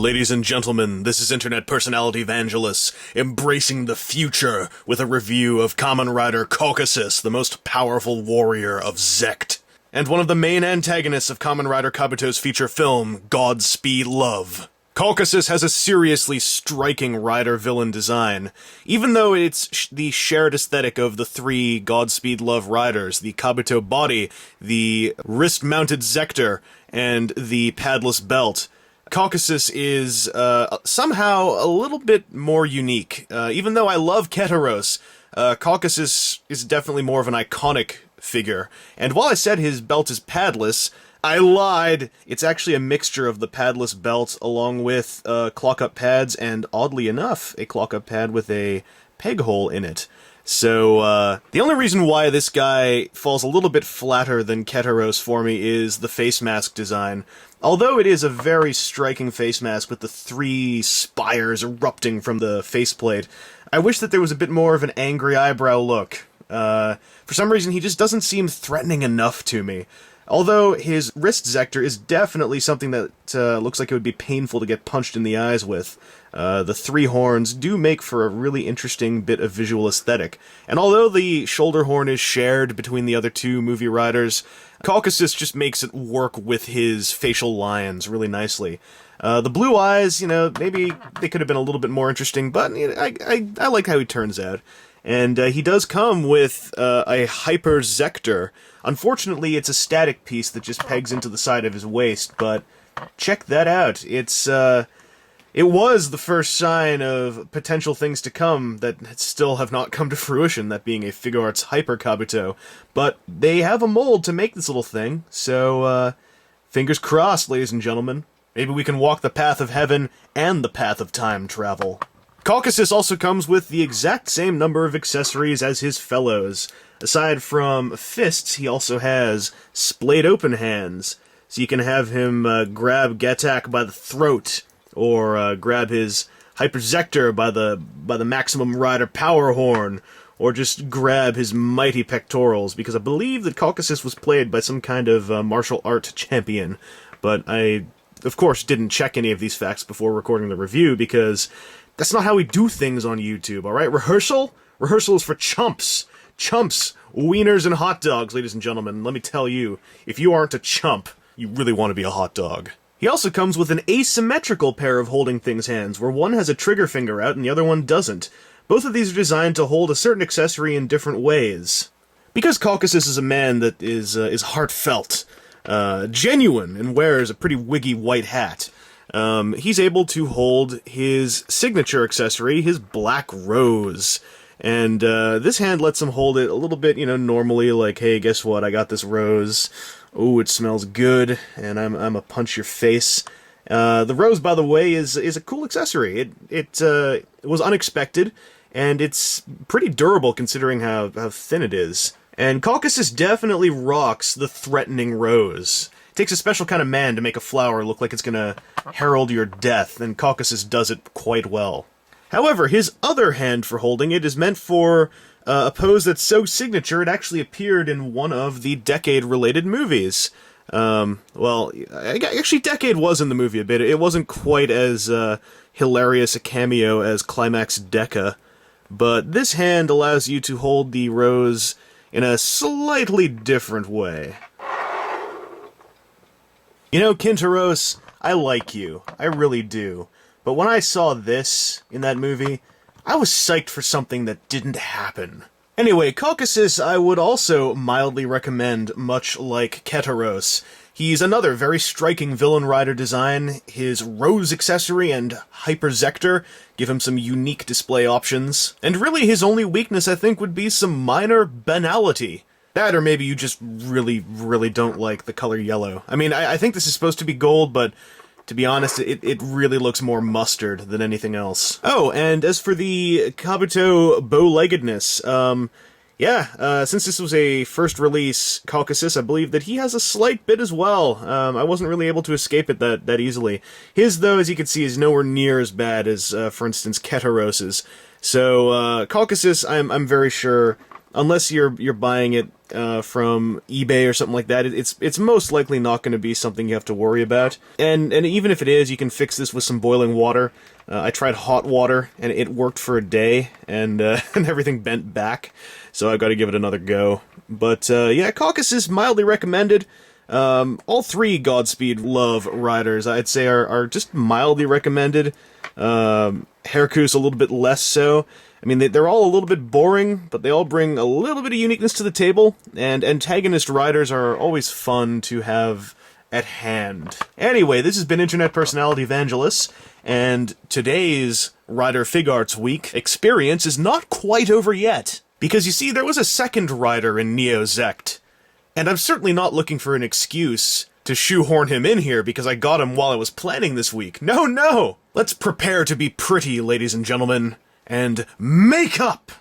Ladies and gentlemen, this is internet personality Vangelus, embracing the future with a review of Kamen Rider Caucasus, the most powerful warrior of Zect, and one of the main antagonists of Kamen Rider Kabuto's feature film, Godspeed Love. Caucasus has a seriously striking rider-villain design, even though it's the shared aesthetic of the three Godspeed Love riders, the Kabuto body, the wrist-mounted Zecter, and the padless belt. Caucasus is somehow a little bit more unique. Even though I love Keteros, Caucasus is definitely more of an iconic figure. And while I said his belt is padless, I lied. It's actually a mixture of the padless belt along with clock-up pads and, oddly enough, a clock-up pad with a peg hole in it. So, the only reason why this guy falls a little bit flatter than Keteros for me is the face mask design. Although it is a very striking face mask with the three spires erupting from the faceplate, I wish that there was a bit more of an angry eyebrow look. For some reason, he just doesn't seem threatening enough to me. Although his wrist Zecter is definitely something that looks like it would be painful to get punched in the eyes with. The three horns do make for a really interesting bit of visual aesthetic. And although the shoulder horn is shared between the other two movie riders, Caucasus just makes it work with his facial lines really nicely. The blue eyes, maybe they could have been a little bit more interesting, but I like how he turns out. And he does come with a Hyper Zecter. Unfortunately, it's a static piece that just pegs into the side of his waist, but check that out. It was the first sign of potential things to come that still have not come to fruition, that being a Figuarts Hyper Kabuto. But they have a mold to make this little thing, so fingers crossed, ladies and gentlemen. Maybe we can walk the path of heaven and the path of time travel. Caucasus also comes with the exact same number of accessories as his fellows. Aside from fists, he also has splayed open hands, so you can have him grab Gatak by the throat, or grab his Hyper Zecter by the Maximum Rider Power Horn, or just grab his mighty pectorals, because I believe that Caucasus was played by some kind of martial art champion, but I, of course, didn't check any of these facts before recording the review, because that's not how we do things on YouTube, alright? Rehearsal? Rehearsal is for chumps. Chumps, wieners, and hot dogs, ladies and gentlemen. Let me tell you, if you aren't a chump, you really want to be a hot dog. He also comes with an asymmetrical pair of holding things hands, where one has a trigger finger out and the other one doesn't. Both of these are designed to hold a certain accessory in different ways. Because Caucasus is a man that is heartfelt, genuine, and wears a pretty wiggy white hat, he's able to hold his signature accessory, his black rose. And this hand lets him hold it a little bit, normally, like, hey, guess what, I got this rose. Ooh, it smells good, and I'm a punch your face. The rose, by the way, is a cool accessory. It was unexpected, and it's pretty durable considering how thin it is. And Caucasus definitely rocks the threatening rose. It takes a special kind of man to make a flower look like it's gonna herald your death, and Caucasus does it quite well. However, his other hand for holding it is meant for a pose that's so signature it actually appeared in one of the Decade-related movies. Actually, Decade was in the movie a bit. It wasn't quite as hilarious a cameo as Climax Deca, but this hand allows you to hold the rose in a slightly different way. Kintaros, I like you. I really do. But when I saw this in that movie, I was psyched for something that didn't happen. Anyway, Caucasus I would also mildly recommend, much like Keteros. He's another very striking villain rider design. His rose accessory and Hyper Zecter give him some unique display options. And really his only weakness, I think, would be some minor banality. That, or maybe you just really, really don't like the color yellow. I mean, I think this is supposed to be gold, but to be honest, it really looks more mustard than anything else. Oh, and as for the Kabuto bow-leggedness, since this was a first release Caucasus, I believe that he has a slight bit as well. I wasn't really able to escape it that easily. His, though, as you can see, is nowhere near as bad as, for instance, Keteros's. So, Caucasus, I'm very sure, unless you're buying it from eBay or something like that, it's most likely not going to be something you have to worry about. And even if it is, you can fix this with some boiling water. I tried hot water, and it worked for a day, and and everything bent back, so I got to give it another go. But yeah, Caucasus, mildly recommended. All three Godspeed Love riders, I'd say, are just mildly recommended. Hercules a little bit less so. I mean, they're all a little bit boring, but they all bring a little bit of uniqueness to the table, and antagonist riders are always fun to have at hand. Anyway, this has been Internet Personality Vangelus, and today's SHFiguarts week experience is not quite over yet. Because you see, there was a second rider in Neo Zect, and I'm certainly not looking for an excuse to shoehorn him in here because I got him while I was planning this week. No, no! Let's prepare to be pretty, ladies and gentlemen, and make up!